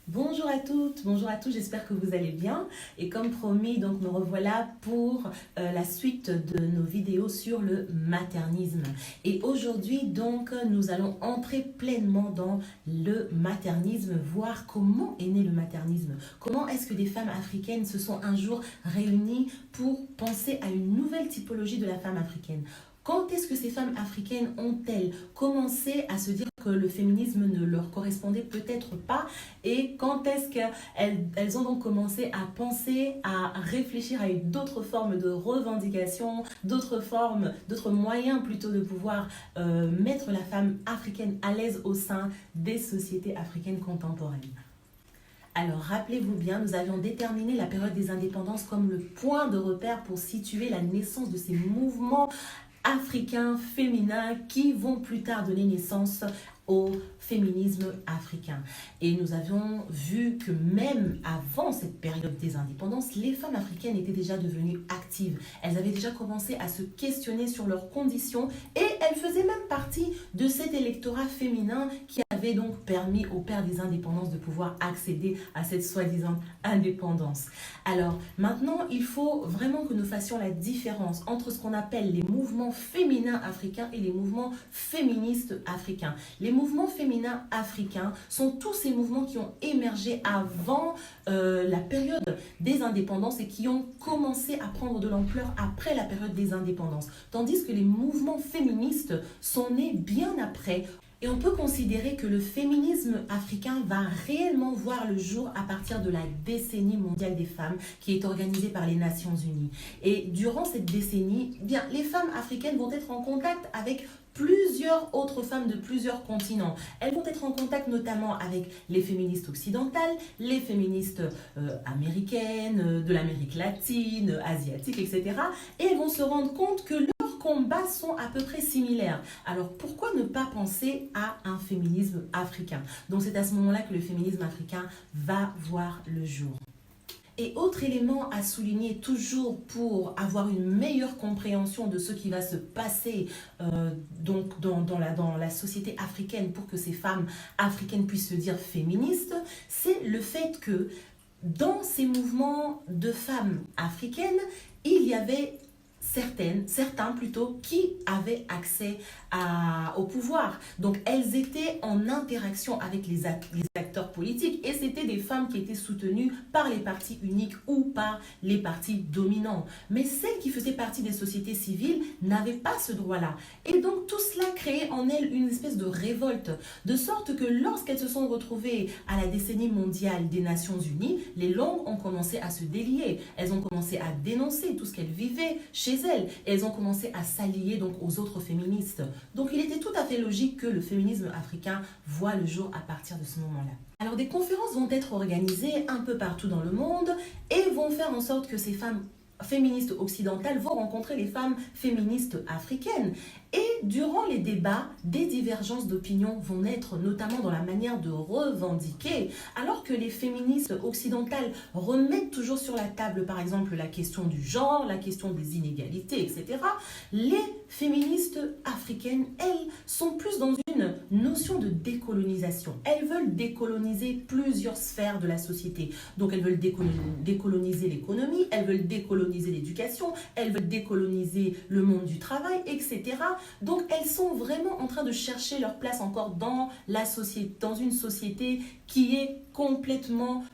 Bonjour à toutes, bonjour à tous, j'espère que vous allez bien. Et comme promis, donc nous revoilà pour la suite de nos vidéos sur le maternisme. Et aujourd'hui, donc, nous allons entrer pleinement dans le maternisme, voir comment est né le maternisme. Comment est-ce que des femmes africaines se sont un jour réunies pour penser à une nouvelle typologie de la femme africaine. Quand est-ce que ces femmes africaines ont-elles commencé à se dire que le féminisme ne leur correspondait peut-être pas et quand est-ce qu'elles ont donc commencé à penser, à réfléchir à d'autres formes de revendication, d'autres formes, d'autres moyens plutôt de pouvoir mettre la femme africaine à l'aise au sein des sociétés africaines contemporaines. Alors, rappelez-vous bien, nous avions déterminé la période des indépendances comme le point de repère pour situer la naissance de ces mouvements africains féminins qui vont plus tard donner naissance au féminisme africain. Et nous avions vu que même avant cette période des indépendances, les femmes africaines étaient déjà devenues actives. Elles avaient déjà commencé à se questionner sur leurs conditions et elles faisaient même partie de cet électorat féminin qui avait donc permis aux pères des indépendances de pouvoir accéder à cette soi-disant indépendance. Alors maintenant, il faut vraiment que nous fassions la différence entre ce qu'on appelle les mouvements féminins africains et les mouvements féministes africains. Les mouvements féminins africains sont tous ces mouvements qui ont émergé avant la période des indépendances et qui ont commencé à prendre de l'ampleur après la période des indépendances. Tandis que les mouvements féministes sont nés bien après. Et on peut considérer que le féminisme africain va réellement voir le jour à partir de la décennie mondiale des femmes qui est organisée par les Nations Unies. Et durant cette décennie, bien, les femmes africaines vont être en contact avec plusieurs autres femmes de plusieurs continents. Elles vont être en contact notamment avec les féministes occidentales, les féministes américaines, de l'Amérique latine, asiatique, etc. Et elles vont se rendre compte que leurs combats sont à peu près similaires. Alors pourquoi ne pas penser à un féminisme africain? Donc c'est à ce moment-là que le féminisme africain va voir le jour. Et autre élément à souligner toujours pour avoir une meilleure compréhension de ce qui va se passer donc dans la société africaine pour que ces femmes africaines puissent se dire féministes, c'est le fait que dans ces mouvements de femmes africaines, il y avait certains plutôt, qui avaient accès au pouvoir. Donc elles étaient en interaction avec les acteurs politiques et c'était des femmes qui étaient soutenues par les partis uniques ou par les partis dominants. Mais celles qui faisaient partie des sociétés civiles n'avaient pas ce droit-là. Et donc tout cela créait en elles une espèce de révolte, de sorte que lorsqu'elles se sont retrouvées à la décennie mondiale des Nations Unies, les langues ont commencé à se délier. Elles ont commencé à dénoncer tout ce qu'elles vivaient chez elles. Et elles ont commencé à s'allier donc aux autres féministes. Donc il était tout à fait logique que le féminisme africain voit le jour à partir de ce moment-là. Alors des conférences vont être organisées un peu partout dans le monde et vont faire en sorte que ces femmes féministes occidentales vont rencontrer les femmes féministes africaines. Et durant les débats, des divergences d'opinion vont naître, notamment dans la manière de revendiquer, alors que les féministes occidentales remettent toujours sur la table, par exemple, la question du genre, la question des inégalités, etc. Les féministes africaines, elles, sont plus dans une notion de décolonisation. Elles veulent décoloniser plusieurs sphères de la société. Donc elles veulent décoloniser l'économie, elles veulent décoloniser l'éducation, elles veulent décoloniser le monde du travail, etc. Donc elles sont vraiment en train de chercher leur place encore dans la société, dans une société qui est complètement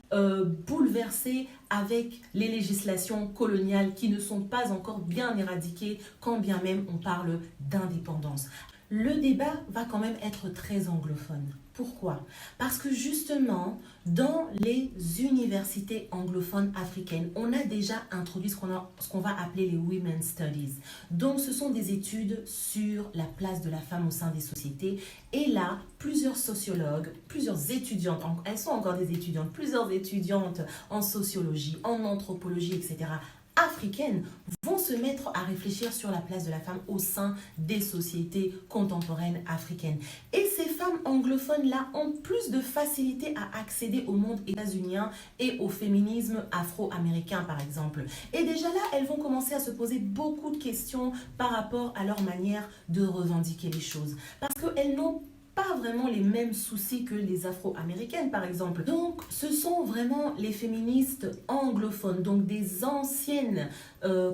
bouleversée avec les législations coloniales qui ne sont pas encore bien éradiquées quand bien même on parle d'indépendance. Le débat va quand même être très anglophone. Pourquoi? Parce que justement, dans les universités anglophones africaines, on a déjà introduit ce qu'on va appeler les Women's Studies. Donc, ce sont des études sur la place de la femme au sein des sociétés. Et là, plusieurs sociologues, plusieurs étudiantes, elles sont encore des étudiantes, plusieurs étudiantes en sociologie, en anthropologie, etc., africaines vont se mettre à réfléchir sur la place de la femme au sein des sociétés contemporaines africaines. Et ces femmes anglophones-là ont plus de facilité à accéder au monde états-unien et au féminisme afro-américain, par exemple. Et déjà là, elles vont commencer à se poser beaucoup de questions par rapport à leur manière de revendiquer les choses. Parce qu'elles n'ont pas vraiment les mêmes soucis que les afro-américaines par exemple. Donc ce sont vraiment les féministes anglophones, donc des anciennes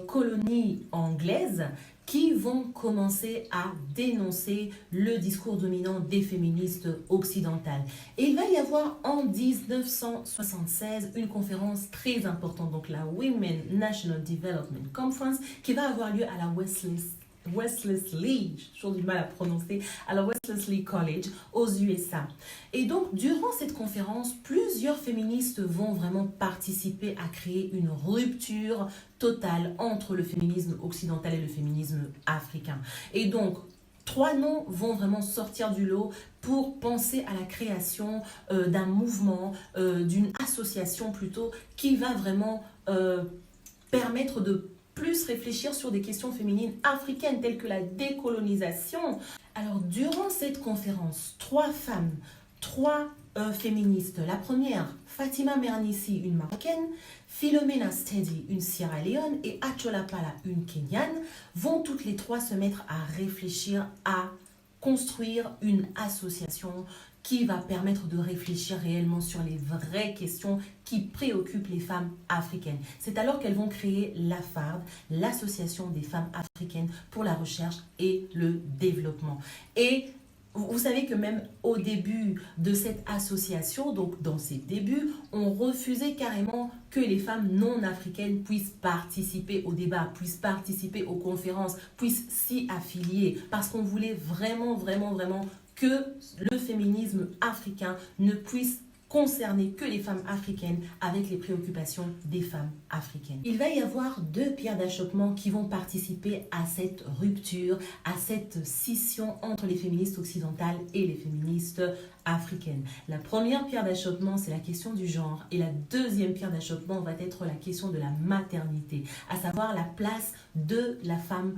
colonies anglaises qui vont commencer à dénoncer le discours dominant des féministes occidentales. Et il va y avoir en 1976 une conférence très importante, donc la Women National Development Conference, qui va avoir lieu à la Wellesley, j'ai toujours du mal à prononcer, à la Wellesley College aux USA. Et donc, durant cette conférence, plusieurs féministes vont vraiment participer à créer une rupture totale entre le féminisme occidental et le féminisme africain. Et donc, 3 noms vont vraiment sortir du lot pour penser à la création d'un mouvement, d'une association plutôt, qui va vraiment permettre de plus réfléchir sur des questions féminines africaines telles que la décolonisation. Alors, durant cette conférence, 3 femmes, 3 féministes. La première, Fatima Mernissi, une Marocaine, Philomena Steady, une Sierra Leone, et Achola Pala, une Kenyane, vont toutes les 3 se mettre à réfléchir à construire une association qui va permettre de réfléchir réellement sur les vraies questions qui préoccupent les femmes africaines. C'est alors qu'elles vont créer l'AFARD, l'Association des femmes africaines pour la recherche et le développement. Et vous savez que même au début de cette association, donc dans ses débuts, on refusait carrément que les femmes non africaines puissent participer au débat, puissent participer aux conférences, puissent s'y affilier, parce qu'on voulait vraiment que le féminisme africain ne puisse concerner que les femmes africaines avec les préoccupations des femmes africaines. Il va y avoir 2 pierres d'achoppement qui vont participer à cette rupture, à cette scission entre les féministes occidentales et les féministes africaines. La première pierre d'achoppement, c'est la question du genre, et la deuxième pierre d'achoppement va être la question de la maternité, à savoir la place de la femme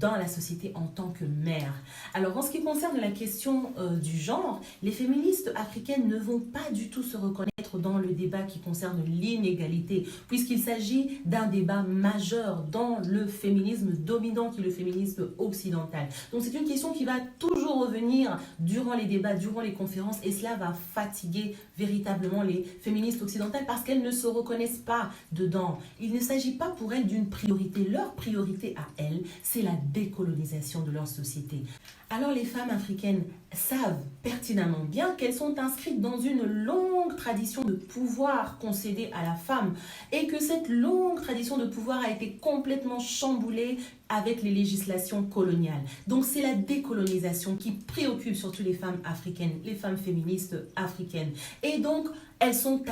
dans la société en tant que mère. Alors, en ce qui concerne la question du genre, les féministes africaines ne vont pas du tout se reconnaître dans le débat qui concerne l'inégalité, puisqu'il s'agit d'un débat majeur dans le féminisme dominant qui est le féminisme occidental. Donc, c'est une question qui va toujours revenir durant les débats, durant les conférences, et cela va fatiguer véritablement les féministes occidentales parce qu'elles ne se reconnaissent pas dedans. Il ne s'agit pas pour elles d'une priorité. Leur priorité à elles, c'est la décolonisation de leur société. Alors les femmes africaines savent pertinemment bien qu'elles sont inscrites dans une longue tradition de pouvoir concédé à la femme et que cette longue tradition de pouvoir a été complètement chamboulée avec les législations coloniales. Donc c'est la décolonisation qui préoccupe surtout les femmes africaines, les femmes féministes africaines. Et donc elles sont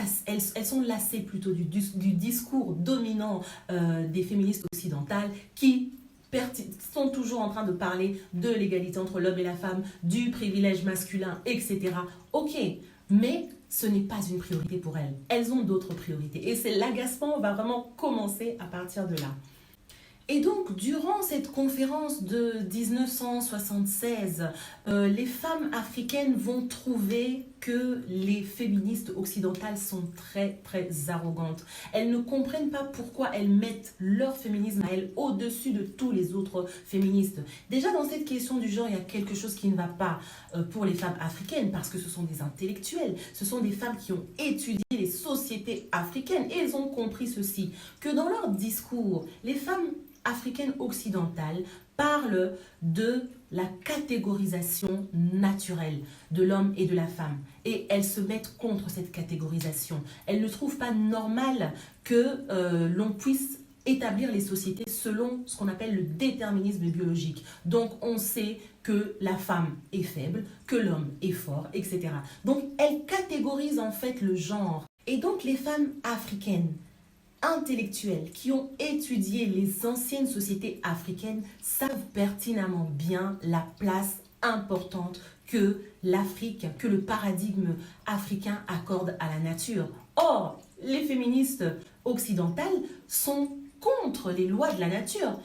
lassées plutôt du discours dominant des féministes occidentales qui sont toujours en train de parler de l'égalité entre l'homme et la femme, du privilège masculin, etc. Ok, mais ce n'est pas une priorité pour elles. Elles ont d'autres priorités. Et c'est l'agacement va vraiment commencer à partir de là. Et donc, durant cette conférence de 1976, les femmes africaines vont trouver que les féministes occidentales sont très arrogantes. Elles ne comprennent pas pourquoi elles mettent leur féminisme à elles au-dessus de tous les autres féministes. Déjà, dans cette question du genre, il y a quelque chose qui ne va pas pour les femmes africaines parce que ce sont des intellectuels, ce sont des femmes qui ont étudié les sociétés africaines et elles ont compris ceci, que dans leur discours, les femmes africaines occidentales parlent de la catégorisation naturelle de l'homme et de la femme. Et elles se mettent contre cette catégorisation. Elles ne trouvent pas normal que l'on puisse établir les sociétés selon ce qu'on appelle le déterminisme biologique. Donc on sait que la femme est faible, que l'homme est fort, etc. Donc elles catégorisent en fait le genre. Et donc les femmes africaines intellectuels qui ont étudié les anciennes sociétés africaines savent pertinemment bien la place importante que l'Afrique, que le paradigme africain accorde à la nature. Or, les féministes occidentales sont contre les lois de la nature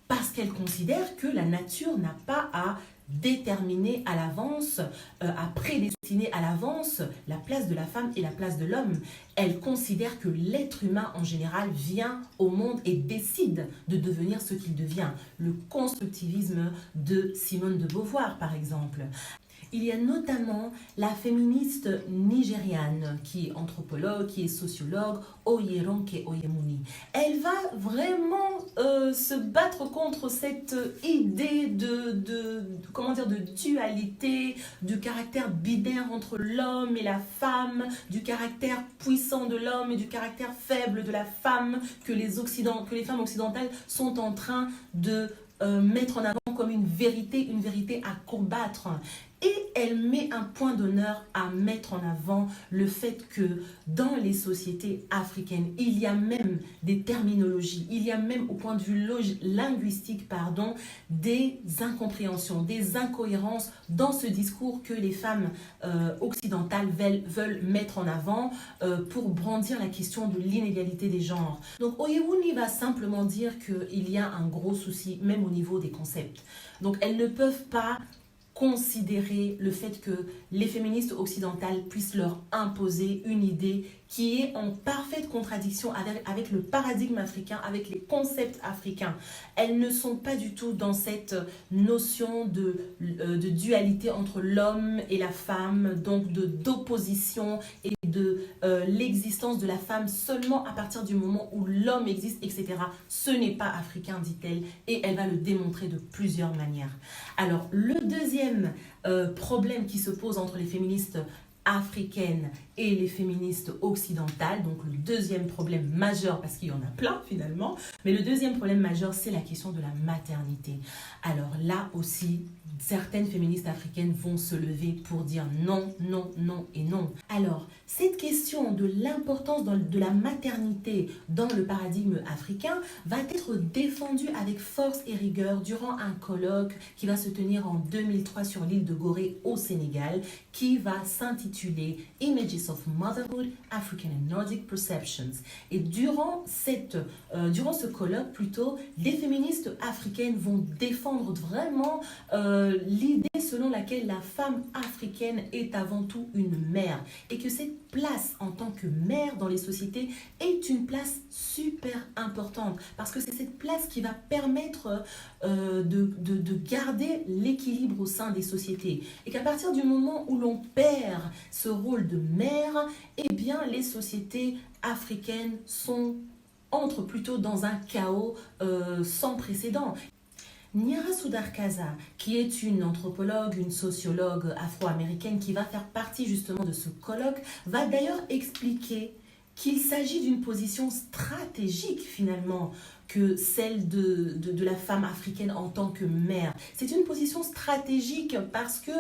parce qu'elles considèrent que la nature n'a pas à déterminer à l'avance, à prédestiner à l'avance la place de la femme et la place de l'homme. Elle considère que l'être humain en général vient au monde et décide de devenir ce qu'il devient. Le constructivisme de Simone de Beauvoir, par exemple. Il y a notamment la féministe nigériane qui est anthropologue, qui est sociologue, Oyeronke Oyemuni. Elle va vraiment se battre contre cette idée comment dire, de dualité, du caractère binaire entre l'homme et la femme, du caractère puissant de l'homme et du caractère faible de la femme que les femmes occidentales sont en train de mettre en avant comme une vérité à combattre. Et elle met un point d'honneur à mettre en avant le fait que dans les sociétés africaines, il y a même des terminologies, il y a même au point de vue linguistique, des incompréhensions, des incohérences dans ce discours que les femmes occidentales veulent mettre en avant pour brandir la question de l'inégalité des genres. Donc Oyewuni va simplement dire qu'il y a un gros souci même au niveau des concepts. Donc elles ne peuvent pas considérer le fait que les féministes occidentales puissent leur imposer une idée qui est en parfaite contradiction avec le paradigme africain, avec les concepts africains. Elles ne sont pas du tout dans cette notion de dualité entre l'homme et la femme, donc d'opposition et de l'existence de la femme seulement à partir du moment où l'homme existe, etc. Ce n'est pas africain, dit-elle, et elle va le démontrer de plusieurs manières. Alors, le deuxième problème qui se pose entre les féministes africaines et les féministes occidentales, donc le deuxième problème majeur, parce qu'il y en a plein finalement, mais le deuxième problème majeur, c'est la question de la maternité. Alors là aussi, certaines féministes africaines vont se lever pour dire non, non, non et non. Alors, cette question de l'importance de la maternité dans le paradigme africain va être défendue avec force et rigueur durant un colloque qui va se tenir en 2003 sur l'île de Gorée au Sénégal, qui va s'intituler Images of Motherhood, African and Nordic Perceptions. Et durant ce colloque, les féministes africaines vont défendre vraiment l'idée selon laquelle la femme africaine est avant tout une mère et que cette place en tant que mère dans les sociétés est une place super importante parce que c'est cette place qui va permettre de garder l'équilibre au sein des sociétés et qu'à partir du moment où l'on perd ce rôle de mère, eh bien les sociétés africaines entrent plutôt dans un chaos sans précédent. Nyara Sudarkaza, qui est une anthropologue, une sociologue afro-américaine qui va faire partie justement de ce colloque, va d'ailleurs expliquer qu'il s'agit d'une position stratégique finalement que celle de la femme africaine en tant que mère. C'est une position stratégique parce que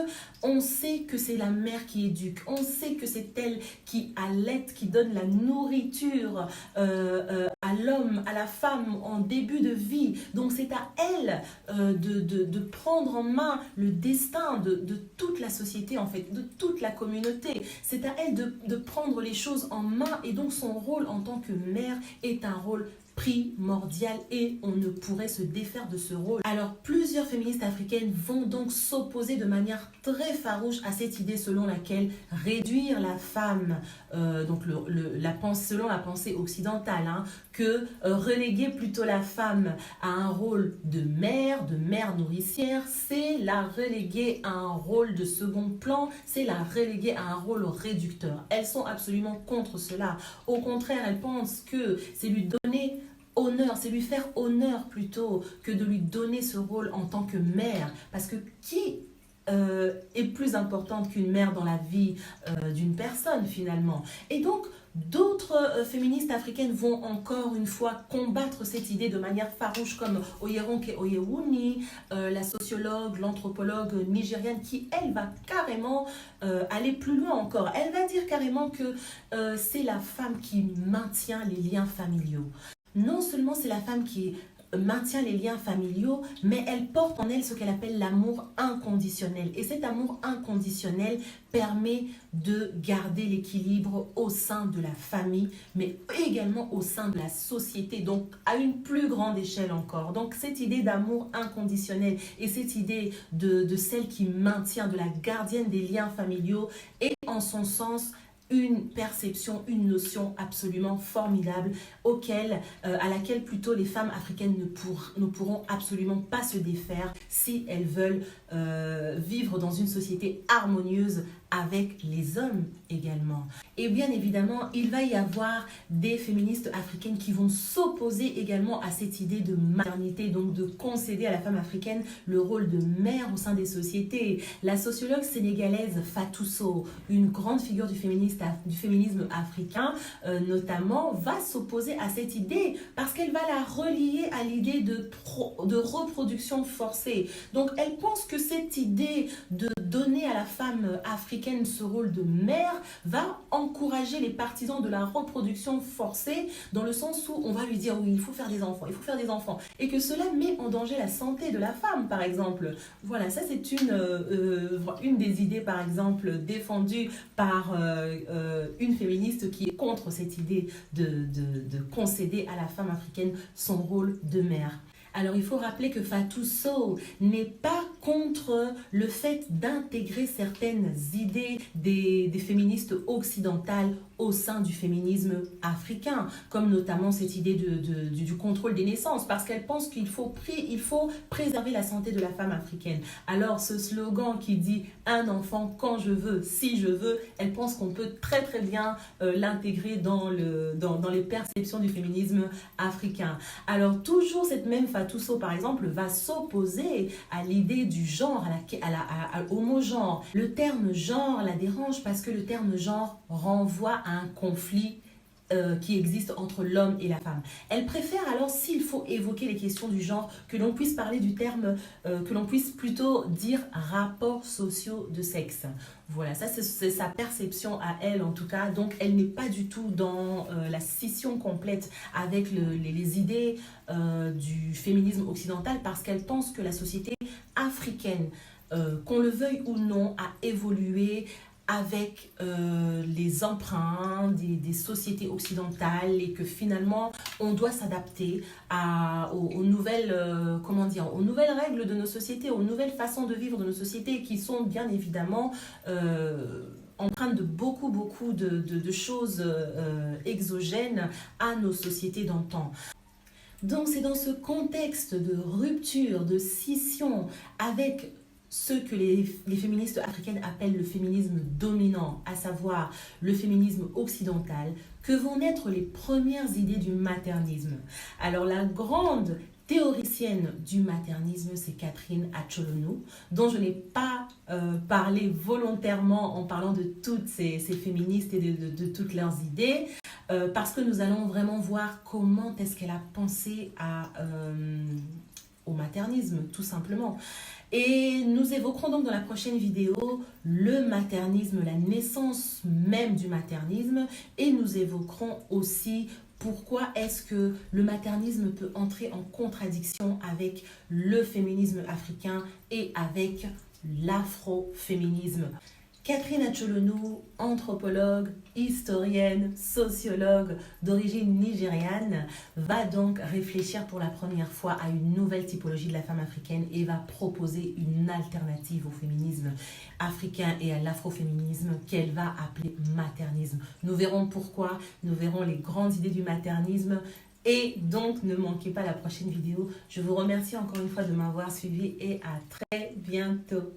on sait que c'est la mère qui éduque, on sait que c'est elle qui allait, qui donne la nourriture à l'homme, à la femme en début de vie. Donc c'est à elle de prendre en main le destin de toute la société, en fait, de toute la communauté. C'est à elle de prendre les choses en main et donc son rôle en tant que mère est un rôle primordial et on ne pourrait se défaire de ce rôle. Alors plusieurs féministes africaines vont donc s'opposer de manière très farouche à cette idée selon laquelle réduire la femme, selon la pensée occidentale, que reléguer plutôt la femme à un rôle de mère nourricière, c'est la reléguer à un rôle de second plan, c'est la reléguer à un rôle réducteur. Elles sont absolument contre cela. Au contraire, elles pensent que c'est lui donner honneur, c'est lui faire honneur plutôt que de lui donner ce rôle en tant que mère. Parce que qui est plus importante qu'une mère dans la vie d'une personne finalement? Et donc, d'autres féministes africaines vont encore une fois combattre cette idée de manière farouche comme Oyeronke Oyewuni, la sociologue, l'anthropologue nigériane qui, elle, va carrément aller plus loin encore. Elle va dire carrément que c'est la femme qui maintient les liens familiaux. Non seulement c'est la femme qui maintient les liens familiaux, mais elle porte en elle ce qu'elle appelle l'amour inconditionnel. Et cet amour inconditionnel permet de garder l'équilibre au sein de la famille, mais également au sein de la société, donc à une plus grande échelle encore. Donc cette idée d'amour inconditionnel et cette idée de celle qui maintient, de la gardienne des liens familiaux est en son sens une perception, une notion absolument formidable à laquelle plutôt les femmes africaines ne pourront absolument pas se défaire si elles veulent vivre dans une société harmonieuse avec les hommes également. Et bien évidemment, il va y avoir des féministes africaines qui vont s'opposer également à cette idée de maternité, donc de concéder à la femme africaine le rôle de mère au sein des sociétés. La sociologue sénégalaise Fatou Sow, une grande figure du féminisme africain notamment, va s'opposer à cette idée parce qu'elle va la relier à l'idée de reproduction forcée. Donc elle pense que cette idée de donner à la femme africaine ce rôle de mère va encourager les partisans de la reproduction forcée dans le sens où on va lui dire oui, il faut faire des enfants, il faut faire des enfants et que cela met en danger la santé de la femme par exemple. Voilà, ça c'est une des idées par exemple défendues par une féministe qui est contre cette idée de concéder à la femme africaine son rôle de mère. Alors, il faut rappeler que Fatou Sow n'est pas contre le fait d'intégrer certaines idées des féministes occidentales au sein du féminisme africain, comme notamment cette idée du contrôle des naissances, parce qu'elle pense qu'il faut préserver la santé de la femme africaine. Alors, ce slogan qui dit « un enfant quand je veux, si je veux », elle pense qu'on peut très très bien l'intégrer dans les perceptions du féminisme africain. Alors, toujours cette même Fatou Sow, par exemple, va s'opposer à l'idée du genre, au mot genre. Le terme genre la dérange parce que le terme genre renvoie à un conflit qui existe entre l'homme et la femme. Elle préfère alors, s'il faut évoquer les questions du genre, que l'on puisse parler du terme, que l'on puisse plutôt dire rapports sociaux de sexe. Voilà, ça c'est sa perception à elle en tout cas. Donc elle n'est pas du tout dans la scission complète avec les idées du féminisme occidental parce qu'elle pense que la société africaine, qu'on le veuille ou non, a évolué avec les emprunts des sociétés occidentales et que finalement on doit s'adapter aux nouvelles aux nouvelles règles de nos sociétés, aux nouvelles façons de vivre de nos sociétés qui sont bien évidemment empreintes de beaucoup de choses exogènes à nos sociétés d'antan. Donc c'est dans ce contexte de rupture, de scission avec ce que les féministes africaines appellent le féminisme dominant, à savoir le féminisme occidental, que vont naître les premières idées du maternisme. Alors la grande théoricienne du maternisme, c'est Catherine Acholonou, dont je n'ai pas parlé volontairement en parlant de toutes ces féministes et de toutes leurs idées, parce que nous allons vraiment voir comment est-ce qu'elle a pensé au maternisme, tout simplement. Et nous évoquerons donc dans la prochaine vidéo le maternisme, la naissance même du maternisme, et nous évoquerons aussi pourquoi est-ce que le maternisme peut entrer en contradiction avec le féminisme africain et avec l'afroféminisme. Catherine Acholonou, anthropologue, historienne, sociologue d'origine nigériane, va donc réfléchir pour la première fois à une nouvelle typologie de la femme africaine et va proposer une alternative au féminisme africain et à l'afroféminisme qu'elle va appeler maternisme. Nous verrons pourquoi, nous verrons les grandes idées du maternisme. Et donc, ne manquez pas la prochaine vidéo. Je vous remercie encore une fois de m'avoir suivi et à très bientôt.